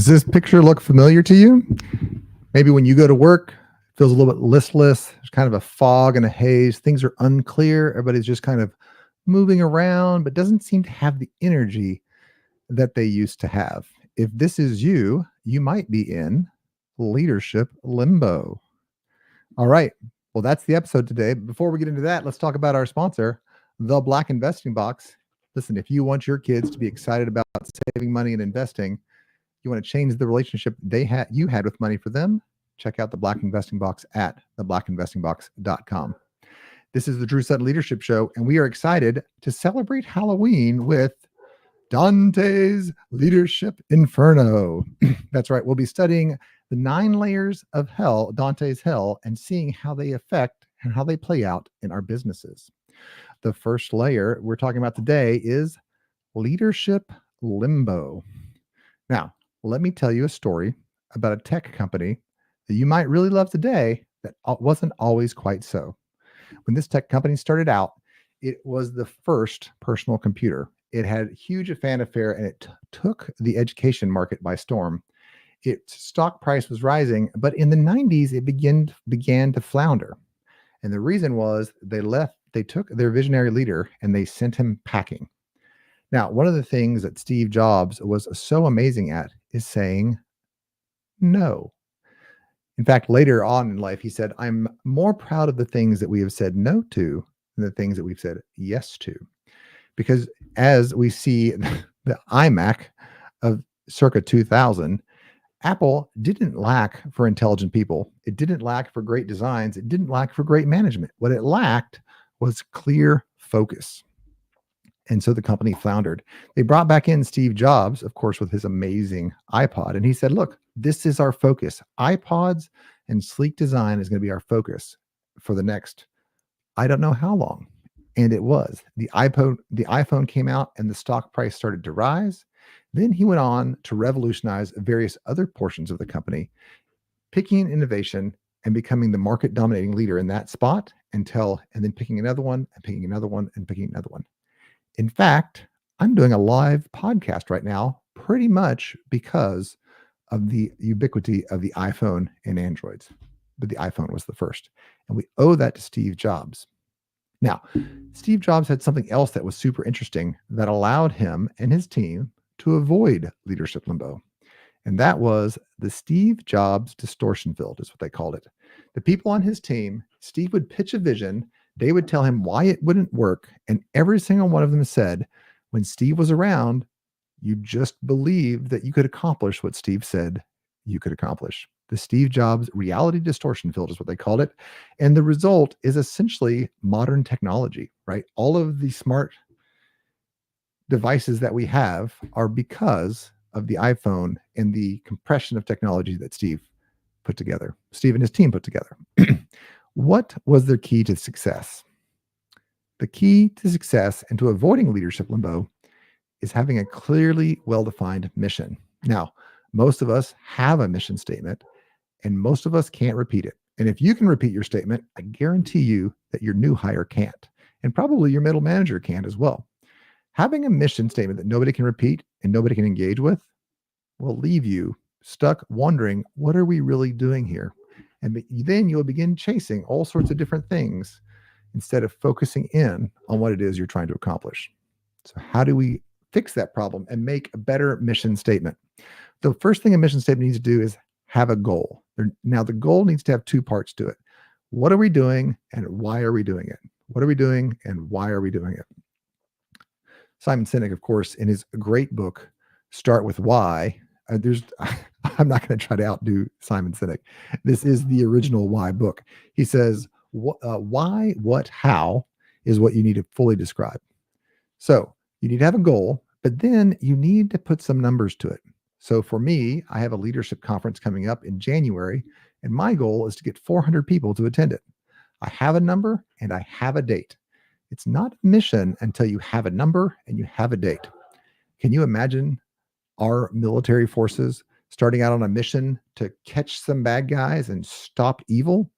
Does this picture look familiar to you? Maybe when you go to work, it feels a little bit listless. There's kind of a fog and a haze. Things are unclear. Everybody's just kind of moving around, but doesn't seem to have the energy that they used to have. If this is you, you might be in leadership limbo. All right. Well, that's the episode today. But before we get into that, let's talk about our sponsor, The Black Investing Box. Listen, if you want your kids to be excited about saving money and investing, you want to change the relationship you had with money for them, check out The Black Investing Box at theblackinvestingbox.com. This is the Drew Sutton Leadership Show, and we are excited to celebrate Halloween with Dante's Leadership Inferno. That's right. We'll be studying the 9 layers of hell, Dante's hell, and seeing how they affect and how they play out in our businesses. The first layer we're talking about today is Leadership Limbo. Now, let me tell you a story about a tech company that you might really love today that wasn't always quite so. When this tech company started out, it was the first personal computer. It had huge fanfare, and it took the education market by storm. Its stock price was rising, but in the 90s, it began to flounder. And the reason was they took their visionary leader and they sent him packing. Now, one of the things that Steve Jobs was so amazing at is saying no. In fact, later on in life, he said, I'm more proud of the things that we have said no to than the things that we've said yes to. Because as we see the iMac of circa 2000, Apple didn't lack for intelligent people. It didn't lack for great designs. It didn't lack for great management. What it lacked was clear focus. And so the company floundered. They brought back in Steve Jobs, of course, with his amazing iPod. And he said, look, this is our focus. iPods and sleek design is going to be our focus for the next, I don't know how long. And it was. The iPhone came out and the stock price started to rise. Then he went on to revolutionize various other portions of the company, picking innovation and becoming the market dominating leader in that spot and then picking another one and picking another one and picking another one. In fact, I'm doing a live podcast right now, pretty much because of the ubiquity of the iPhone and Androids. But the iPhone was the first. And we owe that to Steve Jobs. Now, Steve Jobs had something else that was super interesting that allowed him and his team to avoid leadership limbo. And that was the Steve Jobs distortion field, is what they called it. The people on his team, Steve would pitch a vision. They would tell him why it wouldn't work. And every single one of them said, when Steve was around, you just believed that you could accomplish what Steve said you could accomplish. The Steve Jobs reality distortion field is what they called it. And the result is essentially modern technology, right? All of the smart devices that we have are because of the iPhone and the compression of technology that Steve and his team put together. What was their key to success? The key to success and to avoiding leadership limbo is having a clearly well-defined mission. Now, most of us have a mission statement, and most of us can't repeat it. And if you can repeat your statement, I guarantee you that your new hire can't, and probably your middle manager can't as well. Having a mission statement that nobody can repeat and nobody can engage with will leave you stuck wondering, what are we really doing here? And then you'll begin chasing all sorts of different things instead of focusing in on what it is you're trying to accomplish. So how do we fix that problem and make a better mission statement? The first thing a mission statement needs to do is have a goal. Now, the goal needs to have 2 parts to it. What are we doing and why are we doing it? What are we doing and why are we doing it? Simon Sinek, of course, in his great book, Start With Why, I'm not going to try to outdo Simon Sinek. This is the original Why book. He says, why, what, how is what you need to fully describe. So you need to have a goal, but then you need to put some numbers to it. So for me, I have a leadership conference coming up in January, and my goal is to get 400 people to attend it. I have a number and I have a date. It's not a mission until you have a number and you have a date. Can you imagine our military forces starting out on a mission to catch some bad guys and stop evil?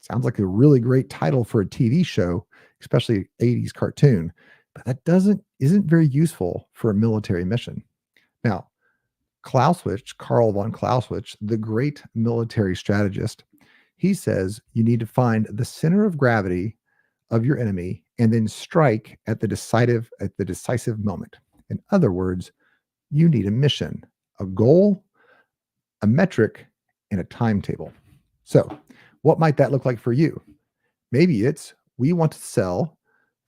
Sounds like a really great title for a TV show, especially 80s cartoon, but that isn't very useful for a military mission. Now, Karl von Clausewitz, the great military strategist, he says you need to find the center of gravity of your enemy and then strike at the decisive moment. In other words, you need a mission, a goal, a metric, and a timetable. So, what might that look like for you? Maybe it's we want to sell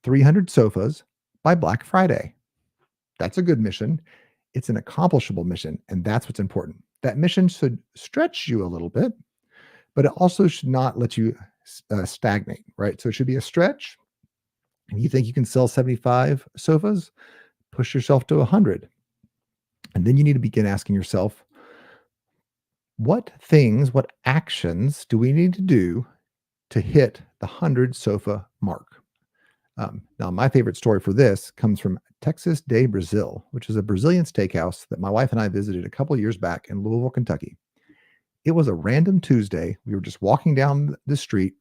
300 sofas by Black Friday. That's a good mission. It's an accomplishable mission, and that's what's important. That mission should stretch you a little bit, but it also should not let you stagnate, right? So it should be a stretch. And you think you can sell 75 sofas, push yourself to 100. And then you need to begin asking yourself, what actions do we need to do to hit the 100 sofa mark? Now, my favorite story for this comes from Texas de Brazil, which is a Brazilian steakhouse that my wife and I visited a couple years back in Louisville, Kentucky. It was a random Tuesday. We were just walking down the street.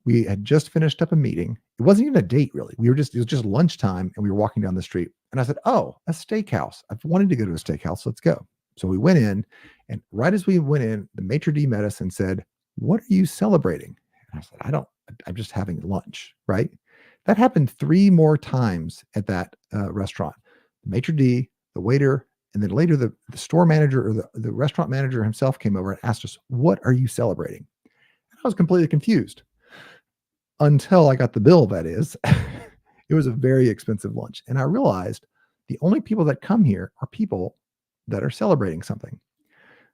We had just finished up a meeting. It wasn't even a date, really. It was just lunchtime and we were walking down the street. And I said, "Oh, a steakhouse. I've wanted to go to a steakhouse. Let's go." So we went in, and right as we went in, the maitre d' met us and said, "What are you celebrating?" And I said, I'm just having lunch, right? That happened 3 more times at that restaurant. The maitre d', the waiter, and then later the store manager or the restaurant manager himself came over and asked us, "What are you celebrating?" And I was completely confused until I got the bill, that is. It was a very expensive lunch. And I realized the only people that come here are people that are celebrating something.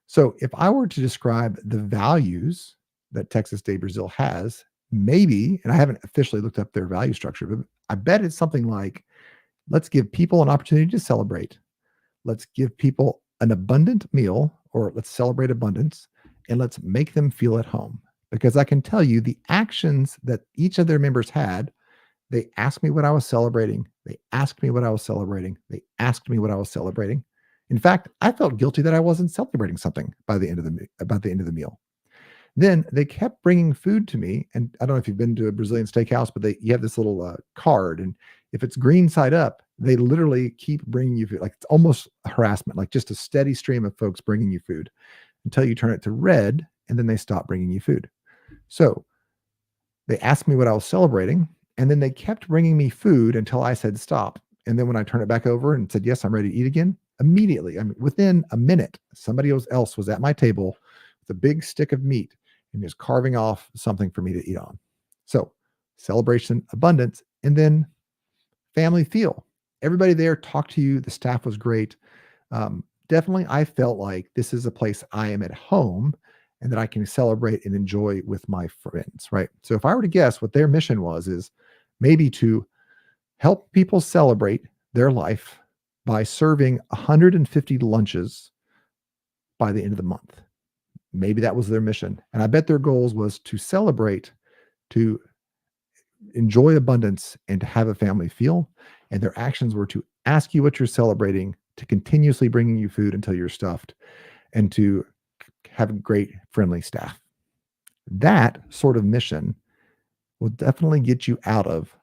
So if I were to describe the values that Texas de Brazil has, maybe, and I haven't officially looked up their value structure, but I bet it's something like, let's give people an opportunity to celebrate. Let's give people an abundant meal, or let's celebrate abundance, and let's make them feel at home. Because I can tell you the actions that each of their members had, they asked me what I was celebrating. They asked me what I was celebrating. They asked me what I was celebrating. In fact, I felt guilty that I wasn't celebrating something by the end of the meal. Then they kept bringing food to me, and I don't know if you've been to a Brazilian steakhouse, but you have this little card, and if it's green side up, they literally keep bringing you food. Like it's almost harassment, like just a steady stream of folks bringing you food until you turn it to red, and then they stop bringing you food. So they asked me what I was celebrating, and then they kept bringing me food until I said stop. And then when I turned it back over and said, "Yes, I'm ready to eat again," immediately, I mean, within a minute, somebody else was at my table with a big stick of meat and was carving off something for me to eat on. So celebration, abundance, and then family feel. Everybody there talked to you. The staff was great. Definitely, I felt like this is a place I am at home and that I can celebrate and enjoy with my friends, right? So if I were to guess what their mission was, is maybe to help people celebrate their life by serving 150 lunches by the end of the month. Maybe that was their mission. And I bet their goals was to celebrate, to enjoy abundance, and to have a family feel. And their actions were to ask you what you're celebrating, to continuously bringing you food until you're stuffed, and to have a great, friendly staff. That sort of mission will definitely get you out of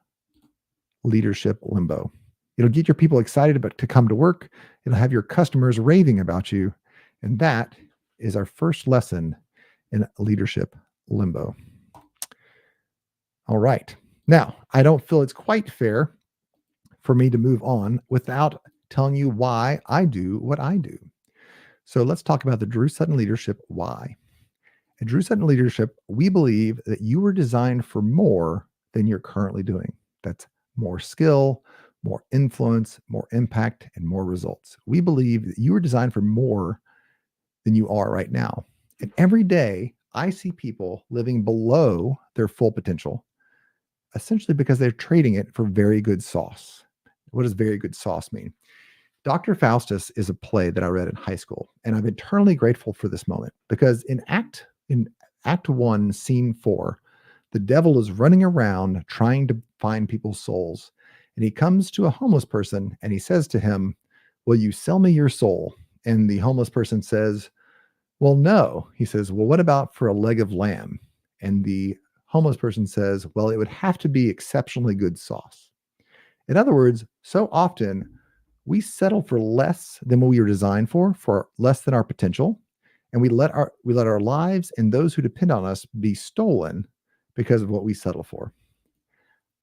leadership limbo. It'll get your people excited to come to work. It'll have your customers raving about you. And that is our first lesson in leadership limbo. All right. Now, I don't feel it's quite fair for me to move on without telling you why I do what I do. So let's talk about the Drew Sutton Leadership why. At Drew Sutton Leadership, we believe that you were designed for more than you're currently doing. That's more skill, more influence, more impact, and more results. We believe that you were designed for more than you are right now. And every day, I see people living below their full potential, essentially because they're trading it for very good sauce. What does very good sauce mean? Dr. Faustus is a play that I read in high school, and I'm eternally grateful for this moment because in Act 1, Scene 4, the devil is running around trying to find people's souls, and he comes to a homeless person and he says to him, "Will you sell me your soul?" And the homeless person says, "Well, no." He says, "Well, what about for a leg of lamb?" And the homeless person says, "Well, it would have to be exceptionally good sauce." In other words, so often We settle for less than what we were designed for less than our potential, and we let our lives and those who depend on us be stolen because of what we settle for.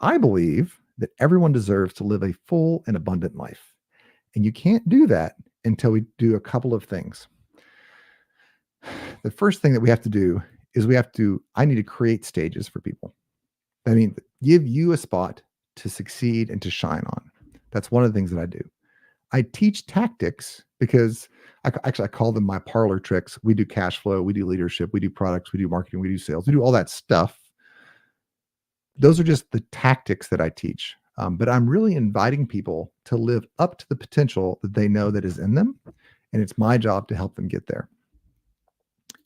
I believe that everyone deserves to live a full and abundant life. And you can't do that until we do a couple of things. The first thing that we have to do is I need to create stages for people. I mean, give you a spot to succeed and to shine on. That's one of the things that I do. I teach tactics because I call them my parlor tricks. We do cash flow, we do leadership, we do products, we do marketing, we do sales, we do all that stuff. Those are just the tactics that I teach. But I'm really inviting people to live up to the potential that they know that is in them. And it's my job to help them get there.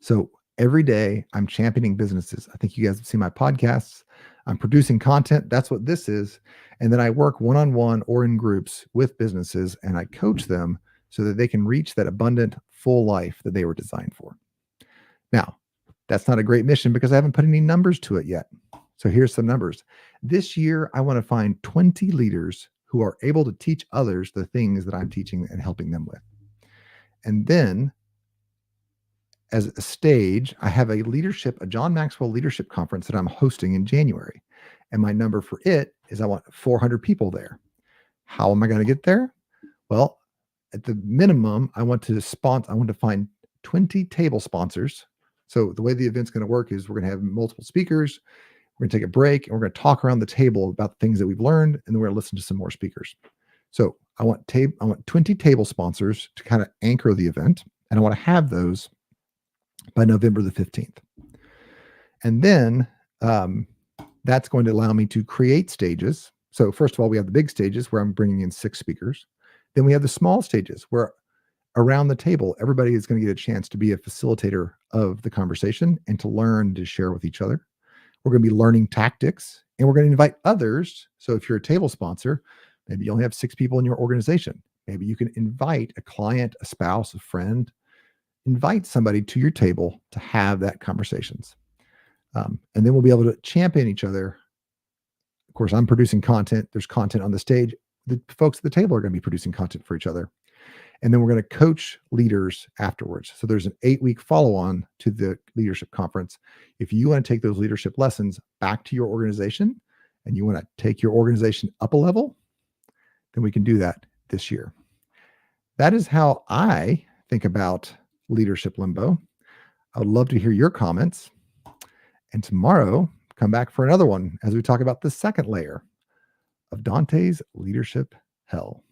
So every day I'm championing businesses. I think you guys have seen my podcasts. I'm producing content. That's what this is. And then I work one-on-one or in groups with businesses and I coach them so that they can reach that abundant, full life that they were designed for. Now, that's not a great mission because I haven't put any numbers to it yet. So here's some numbers. This year, I want to find 20 leaders who are able to teach others the things that I'm teaching and helping them with. And then as a stage, I have a John Maxwell leadership conference that I'm hosting in January. And my number for it is I want 400 people there. How am I going to get there? Well, at the minimum, I want to find 20 table sponsors. So the way the event's going to work is we're going to have multiple speakers. We're going to take a break and we're going to talk around the table about the things that we've learned. And then we're going to listen to some more speakers. So I want 20 table sponsors to kind of anchor the event. And I want to have those by November the 15th. And then that's going to allow me to create stages. So first of all, we have the big stages where I'm bringing in 6 speakers. Then we have the small stages where around the table, everybody is going to get a chance to be a facilitator of the conversation and to learn to share with each other. We're going to be learning tactics and we're going to invite others. So if you're a table sponsor, maybe you only have 6 people in your organization. Maybe you can invite a client, a spouse, a friend, invite somebody to your table to have that conversations. And then we'll be able to champion each other. Of course, I'm producing content. There's content on the stage. The folks at the table are going to be producing content for each other. And then we're going to coach leaders afterwards. So there's an 8-week follow-on to the leadership conference. If you want to take those leadership lessons back to your organization and you want to take your organization up a level, then we can do that this year. That is how I think about Leadership Limbo. I would love to hear your comments. And tomorrow, come back for another one as we talk about the second layer of Dante's leadership hell.